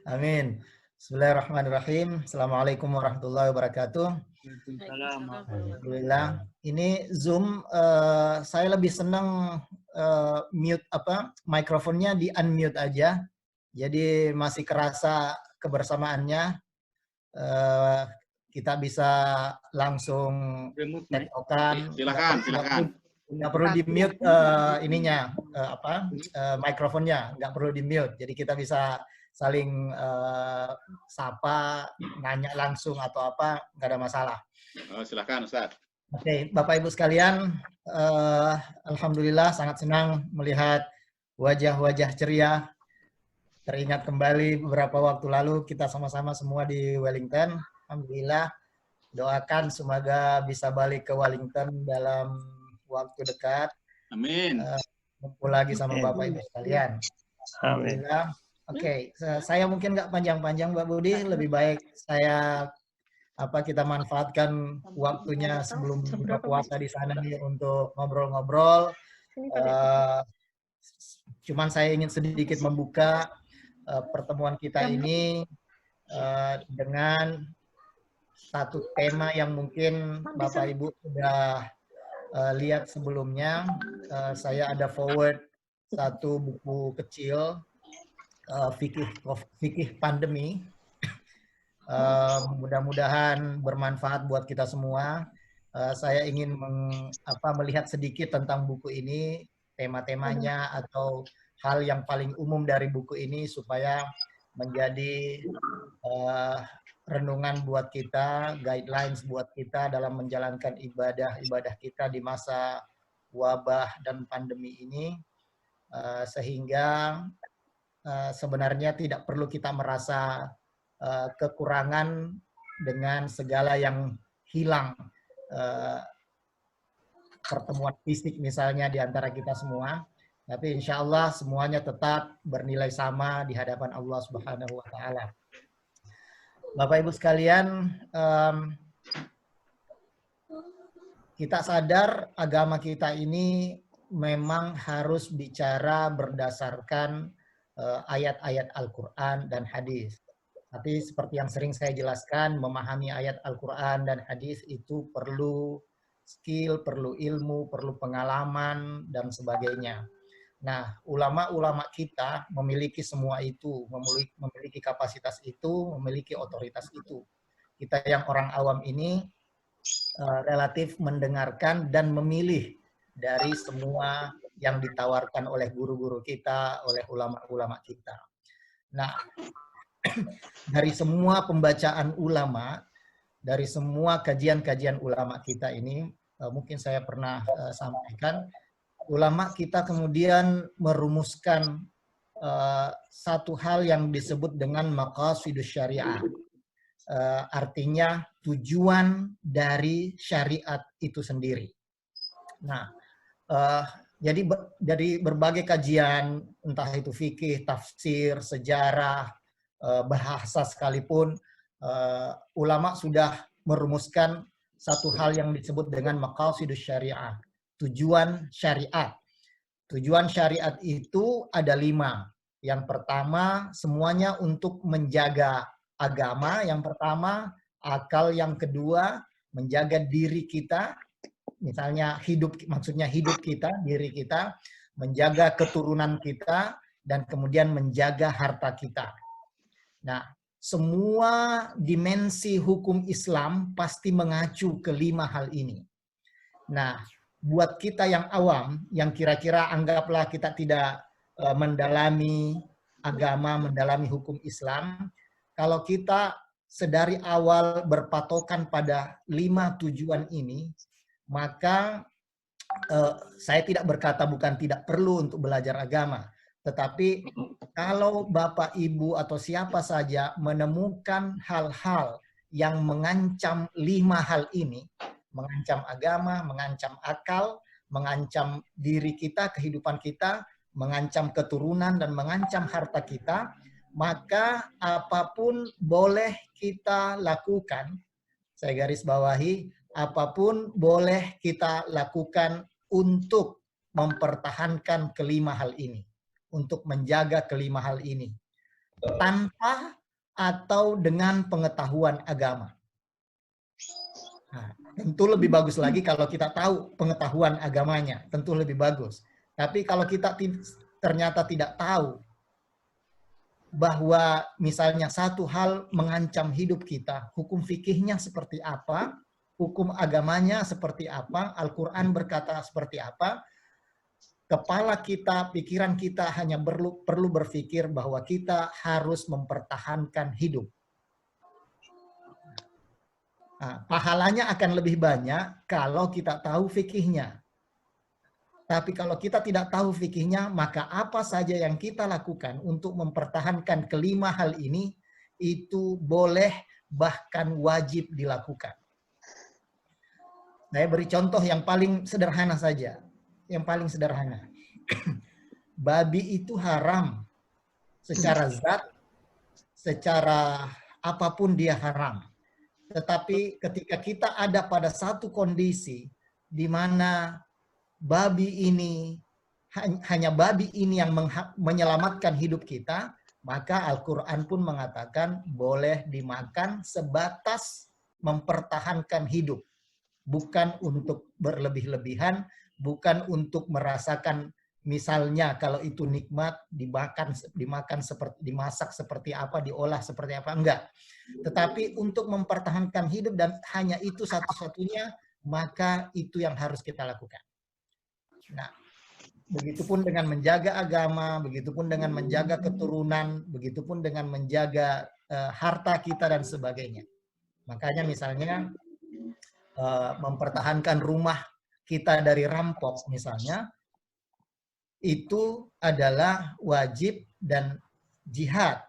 Amin. Bismillahirrahmanirrahim. Assalamualaikum warahmatullahi wabarakatuh. Waalaikumsalam. Alhamdulillah. Ini Zoom, saya lebih senang mute mikrofonnya di unmute aja. Jadi masih kerasa kebersamaannya. Kita bisa langsung tektokan. Silakan. Nggak perlu di mute mikrofonnya, nggak perlu di mute. Jadi kita bisa saling sapa, nanya langsung atau apa, nggak ada masalah. Oh, silakan Ustaz. Oke, Bapak Ibu sekalian, alhamdulillah sangat senang melihat wajah-wajah ceria. Teringat kembali beberapa waktu lalu kita sama-sama semua di Wellington. Alhamdulillah, doakan semoga bisa balik ke Wellington dalam waktu dekat. Amin. Kumpul lagi sama Bapak Ibu sekalian. Alhamdulillah. Oke, saya mungkin nggak panjang-panjang Mbak Budi, lebih baik kita manfaatkan waktunya sebelum buka puasa di sana nih untuk ngobrol-ngobrol. Cuman saya ingin sedikit membuka pertemuan kita ini dengan satu tema yang mungkin Bapak Ibu sudah lihat sebelumnya. Saya ada forward satu buku kecil, Fikih Pandemi. Mudah-mudahan bermanfaat buat kita semua. Saya ingin melihat sedikit tentang buku ini, tema-temanya atau hal yang paling umum dari buku ini supaya menjadi renungan buat kita, guidelines buat kita dalam menjalankan ibadah kita di masa wabah dan pandemi ini, sehingga sebenarnya tidak perlu kita merasa kekurangan dengan segala yang hilang, pertemuan fisik misalnya di antara kita semua, tapi insya Allah semuanya tetap bernilai sama di hadapan Allah Subhanahu wa Ta'ala. Bapak Ibu sekalian, kita sadar agama kita ini memang harus bicara berdasarkan ayat-ayat Al-Quran dan hadis. Tapi seperti yang sering saya jelaskan, memahami ayat Al-Quran dan hadis itu perlu skill, perlu ilmu, perlu pengalaman, dan sebagainya. Nah, ulama-ulama kita memiliki semua itu, memiliki kapasitas itu, memiliki otoritas itu. Kita yang orang awam ini relatif mendengarkan dan memilih dari semua yang ditawarkan oleh guru-guru kita, oleh ulama-ulama kita. Nah, dari semua pembacaan ulama, dari semua kajian-kajian ulama kita ini, mungkin saya pernah sampaikan, ulama kita kemudian merumuskan satu hal yang disebut dengan maqasidus syariah. Artinya tujuan dari syariat itu sendiri. Nah, jadi dari berbagai kajian, entah itu fikih, tafsir, sejarah, bahasa sekalipun, ulama sudah merumuskan satu hal yang disebut dengan maqasidus syariah, tujuan syariat. Tujuan syariat itu ada 5. Yang pertama, semuanya untuk menjaga agama. Yang pertama, akal. Yang kedua, menjaga diri kita. Misalnya maksudnya hidup kita, diri kita. Menjaga keturunan kita. Dan kemudian menjaga harta kita. Nah, semua dimensi hukum Islam pasti mengacu ke 5 hal ini. Nah, buat kita yang awam, yang kira-kira anggaplah kita tidak mendalami agama, mendalami hukum Islam, kalau kita sedari awal berpatokan pada 5 tujuan ini, maka saya tidak berkata bukan tidak perlu untuk belajar agama, tetapi kalau Bapak, Ibu, atau siapa saja menemukan hal-hal yang mengancam 5 hal ini, mengancam agama, mengancam akal, mengancam diri kita, kehidupan kita, mengancam keturunan, dan mengancam harta kita, maka apapun boleh kita lakukan. Saya garis bawahi, apapun boleh kita lakukan untuk mempertahankan ke-5 hal ini, untuk menjaga ke-5 hal ini. tanpa atau dengan pengetahuan agama. Nah, tentu lebih bagus lagi kalau kita tahu pengetahuan agamanya, tentu lebih bagus. Tapi kalau kita ternyata tidak tahu bahwa misalnya satu hal mengancam hidup kita, hukum fikihnya seperti apa, hukum agamanya seperti apa, Al-Quran berkata seperti apa, kepala kita, pikiran kita hanya perlu berpikir bahwa kita harus mempertahankan hidup. Nah, pahalanya akan lebih banyak kalau kita tahu fikihnya. Tapi kalau kita tidak tahu fikihnya, maka apa saja yang kita lakukan untuk mempertahankan kelima hal ini, itu boleh bahkan wajib dilakukan. Saya beri contoh yang paling sederhana saja. Yang paling sederhana. Babi itu haram secara zat, secara apapun dia haram. Tetapi ketika kita ada pada satu kondisi di mana babi ini, hanya babi ini yang menyelamatkan hidup kita, maka Al-Quran pun mengatakan boleh dimakan sebatas mempertahankan hidup. Bukan untuk berlebih-lebihan, bukan untuk merasakan misalnya kalau itu nikmat dimakan seperti dimasak seperti apa, diolah seperti apa, enggak. Tetapi untuk mempertahankan hidup dan hanya itu satu-satunya, maka itu yang harus kita lakukan. Nah, begitupun dengan menjaga agama, begitupun dengan menjaga keturunan, begitupun dengan menjaga harta kita dan sebagainya. Makanya misalnya mempertahankan rumah kita dari rampok misalnya, itu adalah wajib dan jihad.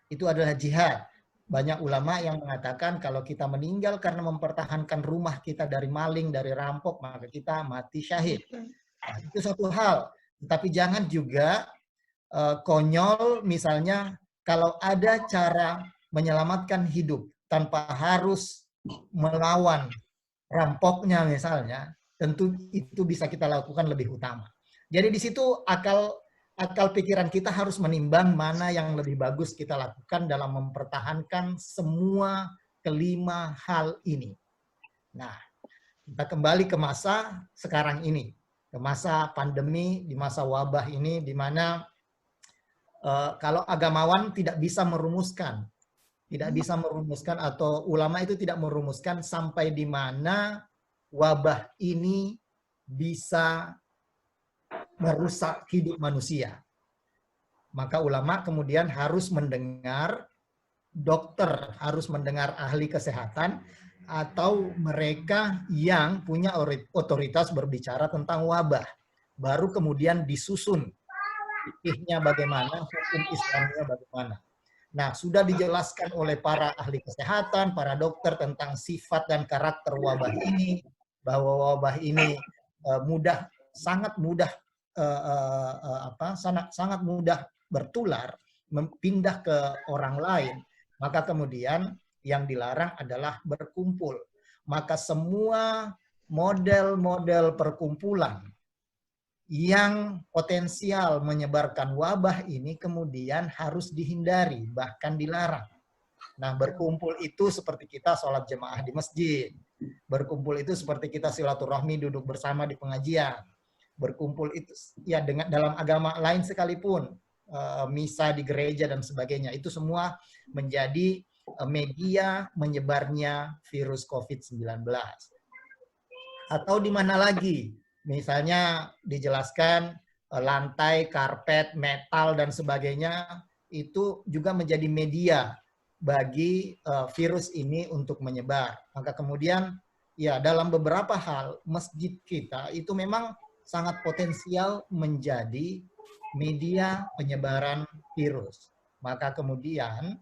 Itu adalah jihad. Banyak ulama yang mengatakan kalau kita meninggal karena mempertahankan rumah kita dari maling, dari rampok, maka kita mati syahid. Nah, itu satu hal. Tetapi jangan juga konyol misalnya kalau ada cara menyelamatkan hidup tanpa harus melawan rampoknya misalnya, tentu itu bisa kita lakukan lebih utama. Jadi di situ akal pikiran kita harus menimbang mana yang lebih bagus kita lakukan dalam mempertahankan semua kelima hal ini. Nah, kita kembali ke masa sekarang ini, ke masa pandemi, di masa wabah ini, di mana kalau agamawan tidak bisa merumuskan atau ulama itu tidak merumuskan sampai di mana wabah ini bisa merusak hidup manusia. Maka ulama kemudian harus mendengar dokter, harus mendengar ahli kesehatan, atau mereka yang punya otoritas berbicara tentang wabah. Baru kemudian disusun fikihnya bagaimana, hukum Islamnya bagaimana. Nah, sudah dijelaskan oleh para ahli kesehatan, para dokter tentang sifat dan karakter wabah ini, bahwa wabah ini sangat mudah bertular, pindah ke orang lain. Maka kemudian yang dilarang adalah berkumpul. Maka semua model-model perkumpulan yang potensial menyebarkan wabah ini kemudian harus dihindari, bahkan dilarang. Nah, berkumpul itu seperti kita sholat jemaah di masjid. Berkumpul itu seperti kita silaturahmi duduk bersama di pengajian. Berkumpul itu ya dengan dalam agama lain sekalipun, misa di gereja dan sebagainya, itu semua menjadi media menyebarnya virus COVID-19. Atau di mana lagi? Misalnya dijelaskan lantai, karpet, metal, dan sebagainya, itu juga menjadi media bagi virus ini untuk menyebar. Maka kemudian, ya dalam beberapa hal, masjid kita itu memang sangat potensial menjadi media penyebaran virus. Maka kemudian,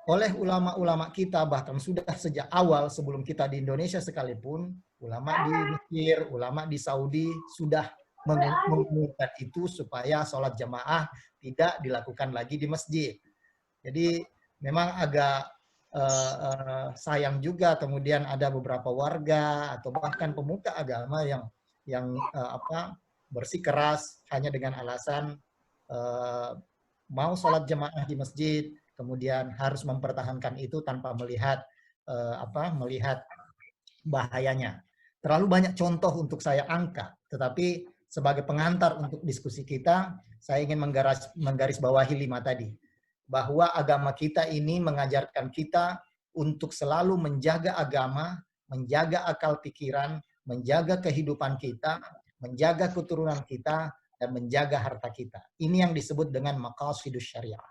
oleh ulama-ulama kita, bahkan sudah sejak awal sebelum kita di Indonesia sekalipun, ulama di Mesir, ulama di Saudi sudah mengumumkan itu supaya sholat jamaah tidak dilakukan lagi di masjid. Jadi memang agak sayang juga kemudian ada beberapa warga atau bahkan pemuka agama yang bersikeras hanya dengan alasan mau sholat jemaah di masjid, kemudian harus mempertahankan itu tanpa melihat melihat bahayanya. Terlalu banyak contoh untuk saya angkat, tetapi sebagai pengantar untuk diskusi kita, saya ingin menggarisbawahi 5 tadi. Bahwa agama kita ini mengajarkan kita untuk selalu menjaga agama, menjaga akal pikiran, menjaga kehidupan kita, menjaga keturunan kita, dan menjaga harta kita. Ini yang disebut dengan maqasidus syariah.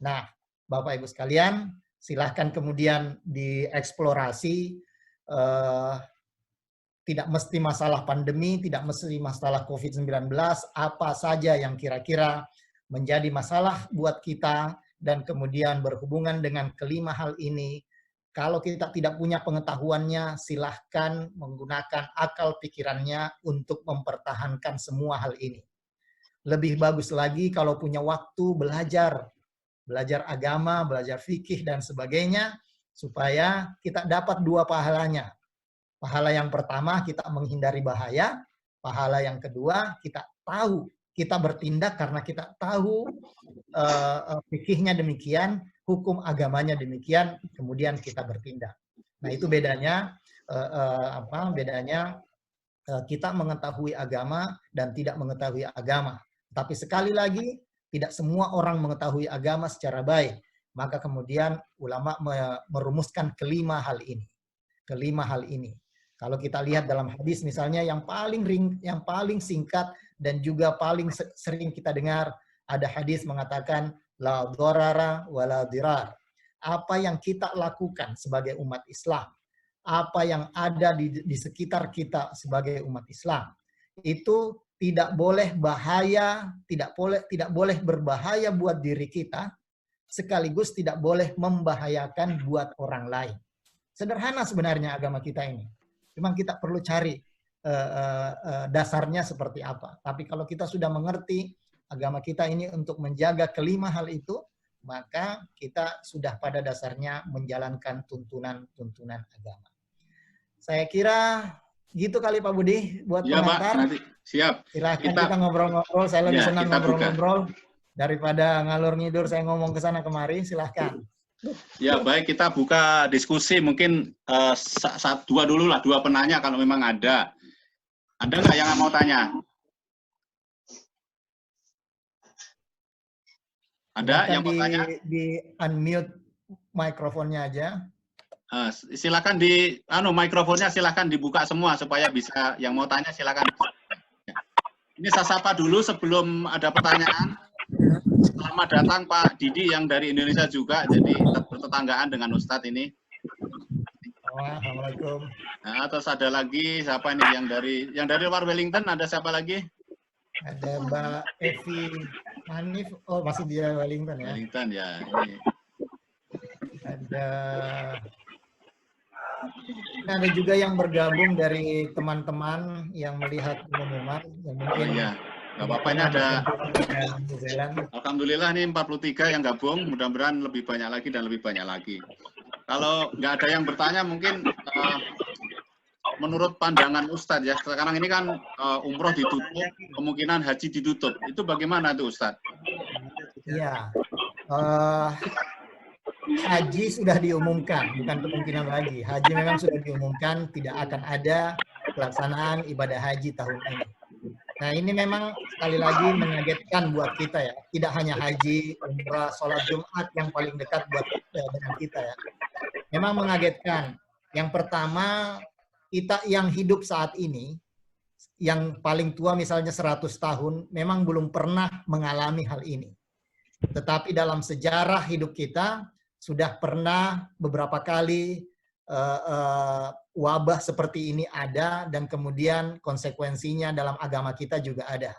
Nah, Bapak Ibu sekalian, silahkan kemudian dieksplorasi. Tidak mesti masalah pandemi, tidak mesti masalah COVID-19, apa saja yang kira-kira menjadi masalah buat kita, dan kemudian berhubungan dengan kelima hal ini. Kalau kita tidak punya pengetahuannya, silahkan menggunakan akal pikirannya untuk mempertahankan semua hal ini. Lebih bagus lagi kalau punya waktu belajar agama, belajar fikih, dan sebagainya, supaya kita dapat 2 pahalanya. Pahala yang pertama, kita menghindari bahaya. Pahala yang kedua, kita tahu, kita bertindak karena kita tahu fikihnya demikian, hukum agamanya demikian, kemudian kita bertindak. Nah, itu bedanya, kita mengetahui agama dan tidak mengetahui agama. Tapi sekali lagi, tidak semua orang mengetahui agama secara baik. Maka kemudian ulama merumuskan kelima hal ini. Kelima hal ini. Kalau kita lihat dalam hadis misalnya yang paling singkat dan juga paling sering kita dengar, ada hadis mengatakan la dharara wala dirar. Apa yang kita lakukan sebagai umat Islam, apa yang ada di sekitar kita sebagai umat Islam, itu tidak boleh bahaya, tidak boleh berbahaya buat diri kita, sekaligus tidak boleh membahayakan buat orang lain. Sederhana sebenarnya agama kita ini. Memang kita perlu cari dasarnya seperti apa. Tapi kalau kita sudah mengerti agama kita ini untuk menjaga kelima hal itu, maka kita sudah pada dasarnya menjalankan tuntunan agama. Saya kira gitu kali Pak Budi buat pengantar. Pak, nanti siap. Silahkan kita ngobrol-ngobrol. Saya lebih senang ngobrol-ngobrol daripada ngalur ngidur saya ngomong ke sana kemari. Silahkan. Ya, baik, kita buka diskusi. Mungkin 2 dulu lah, 2 penanya kalau memang ada. Ada nggak yang mau tanya? Ada yang mau tanya? Di unmute mikrofonnya aja. Silakan mikrofonnya silakan dibuka semua supaya bisa yang mau tanya silakan. Ini saya sapa dulu sebelum ada pertanyaan. Selamat datang Pak Didi yang dari Indonesia juga, jadi bertetanggaan dengan Ustadz ini. Assalamualaikum. Nah, terus ada lagi siapa ini yang dari luar Wellington, ada siapa lagi? Ada Mbak Evi Hanif, oh masih di Wellington ya. Wellington ya. Ini. Ada juga yang bergabung dari teman-teman yang melihat pengumuman yang mungkin. Oh, iya. Gak apa-apa, ini ada. Alhamdulillah nih 43 yang gabung, mudah-mudahan lebih banyak lagi dan lebih banyak lagi. Kalau nggak ada yang bertanya, mungkin menurut pandangan Ustadz ya, sekarang ini kan umroh ditutup, kemungkinan haji ditutup. Itu bagaimana tuh Ustadz? Iya, haji sudah diumumkan, bukan kemungkinan lagi. Haji memang sudah diumumkan, tidak akan ada pelaksanaan ibadah haji tahun ini. Nah, ini memang sekali lagi mengagetkan buat kita ya. Tidak hanya haji, umrah, sholat Jumat yang paling dekat buat dengan kita ya. Memang mengagetkan. Yang pertama, kita yang hidup saat ini, yang paling tua misalnya 100 tahun, memang belum pernah mengalami hal ini. Tetapi dalam sejarah hidup kita, sudah pernah beberapa kali wabah seperti ini ada, dan kemudian konsekuensinya dalam agama kita juga ada.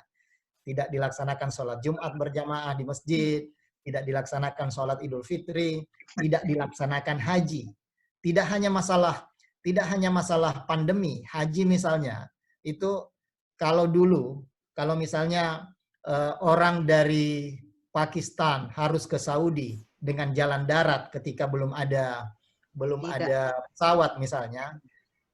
Tidak dilaksanakan sholat Jumat berjamaah di masjid, tidak dilaksanakan sholat Idul Fitri, tidak dilaksanakan haji. Tidak hanya masalah pandemi, haji misalnya, itu kalau dulu, kalau misalnya orang dari Pakistan harus ke Saudi dengan jalan darat ketika belum ada pesawat misalnya,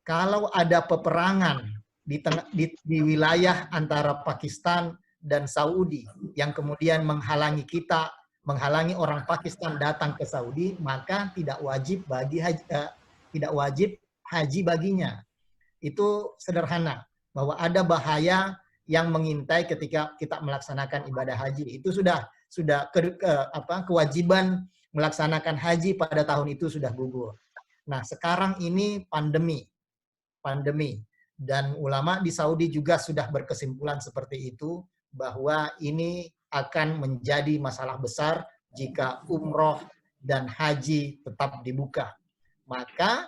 kalau ada peperangan di wilayah antara Pakistan dan Saudi yang kemudian menghalangi orang Pakistan datang ke Saudi, maka tidak wajib haji baginya. Itu sederhana, bahwa ada bahaya yang mengintai ketika kita melaksanakan ibadah haji. Itu sudah kewajiban melaksanakan haji pada tahun itu sudah gugur. Nah, sekarang ini pandemi. Dan ulama di Saudi juga sudah berkesimpulan seperti itu, bahwa ini akan menjadi masalah besar jika umroh dan haji tetap dibuka. Maka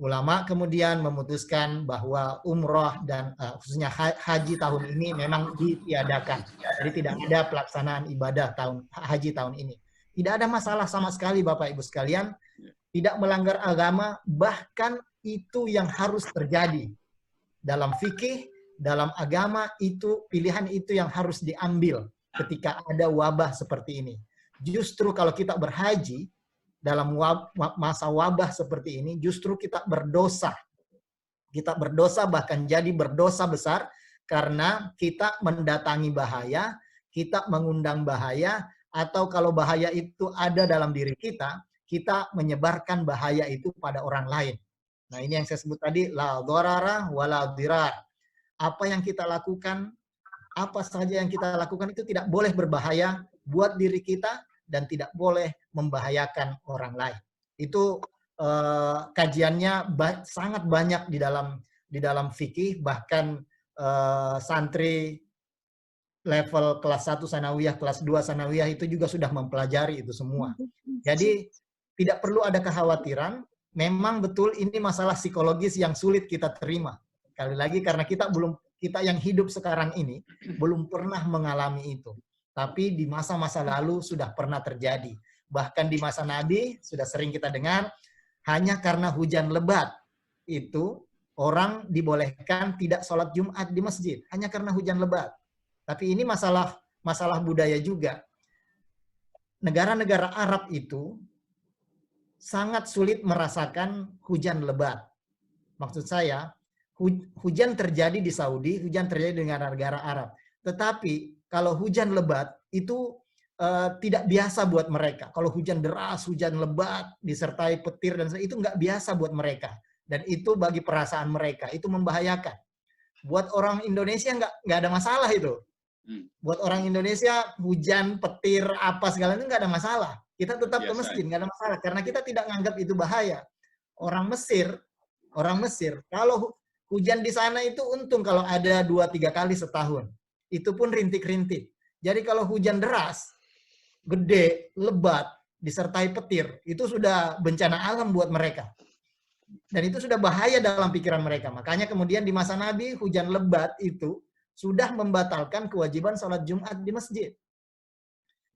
ulama kemudian memutuskan bahwa umroh dan khususnya haji tahun ini memang ditiadakan. Jadi tidak ada pelaksanaan ibadah haji tahun ini. Tidak ada masalah sama sekali Bapak Ibu sekalian, tidak melanggar agama, bahkan itu yang harus terjadi. Dalam fikih, dalam agama, itu pilihan itu yang harus diambil ketika ada wabah seperti ini. Justru kalau kita berhaji, dalam masa wabah seperti ini, justru kita berdosa. Kita berdosa, bahkan jadi berdosa besar, karena kita mendatangi bahaya, kita mengundang bahaya, atau kalau bahaya itu ada dalam diri kita menyebarkan bahaya itu pada orang lain. Nah, ini yang saya sebut tadi, la dharara wa la dirar. Apa yang kita lakukan, apa saja yang kita lakukan itu tidak boleh berbahaya buat diri kita dan tidak boleh membahayakan orang lain. Itu kajiannya sangat banyak di dalam fikih, bahkan santri level kelas 1 sanawiyah, kelas 2 sanawiyah itu juga sudah mempelajari itu semua. Jadi tidak perlu ada kekhawatiran. Memang betul ini masalah psikologis yang sulit kita terima. Sekali lagi karena kita yang hidup sekarang ini belum pernah mengalami itu. Tapi di masa-masa lalu sudah pernah terjadi. Bahkan di masa Nabi sudah sering kita dengar, hanya karena hujan lebat itu orang dibolehkan tidak sholat Jumat di masjid. Hanya karena hujan lebat. Tapi ini masalah budaya juga. Negara-negara Arab itu sangat sulit merasakan hujan lebat. Maksud saya, hujan terjadi di Saudi, hujan terjadi di negara-negara Arab. Tetapi kalau hujan lebat itu tidak biasa buat mereka. Kalau hujan deras, hujan lebat, disertai petir, dan itu nggak biasa buat mereka. Dan itu bagi perasaan mereka, itu membahayakan. Buat orang Indonesia nggak ada masalah itu. Buat orang Indonesia, hujan, petir, apa segala itu nggak ada masalah. Kita tetap ke masjid, nggak ada masalah. Karena kita tidak menganggap itu bahaya. Orang Mesir, kalau hujan di sana itu untung kalau ada 2-3 kali setahun. Itu pun rintik-rintik. Jadi kalau hujan deras, gede, lebat, disertai petir, itu sudah bencana alam buat mereka. Dan itu sudah bahaya dalam pikiran mereka. Makanya kemudian di masa Nabi, hujan lebat itu sudah membatalkan kewajiban sholat Jumat di masjid.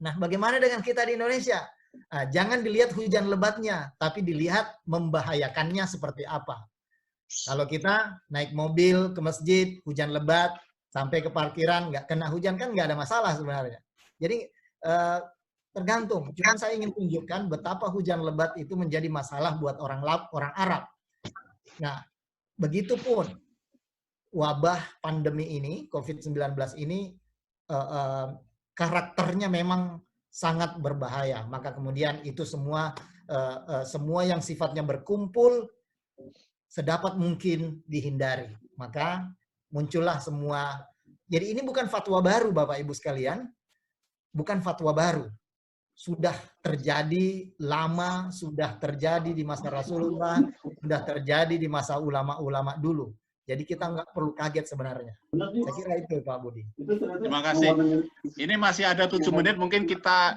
Nah, bagaimana dengan kita di Indonesia? Nah, jangan dilihat hujan lebatnya, tapi dilihat membahayakannya seperti apa. Kalau kita naik mobil ke masjid, hujan lebat, sampai ke parkiran, nggak kena hujan kan nggak ada masalah sebenarnya. Jadi tergantung. Cuma saya ingin tunjukkan betapa hujan lebat itu menjadi masalah buat orang Arab. Nah, begitupun wabah pandemi ini, COVID-19 ini, karakternya memang sangat berbahaya. Maka kemudian itu semua yang sifatnya berkumpul sedapat mungkin dihindari. Maka muncullah semua. Jadi ini bukan fatwa baru Bapak Ibu sekalian. Bukan fatwa baru. Sudah terjadi lama, sudah terjadi di masa Rasulullah, sudah terjadi di masa ulama-ulama dulu. Jadi kita nggak perlu kaget sebenarnya. Saya kira itu Pak Budi. Terima kasih. Ini masih ada 7 menit, mungkin kita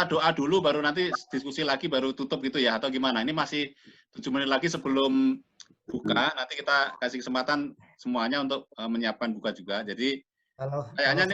doa dulu, baru nanti diskusi lagi, baru tutup gitu ya, atau gimana? Ini masih 7 menit lagi sebelum buka. Nanti kita kasih kesempatan semuanya untuk menyiapkan buka juga. Jadi kayaknya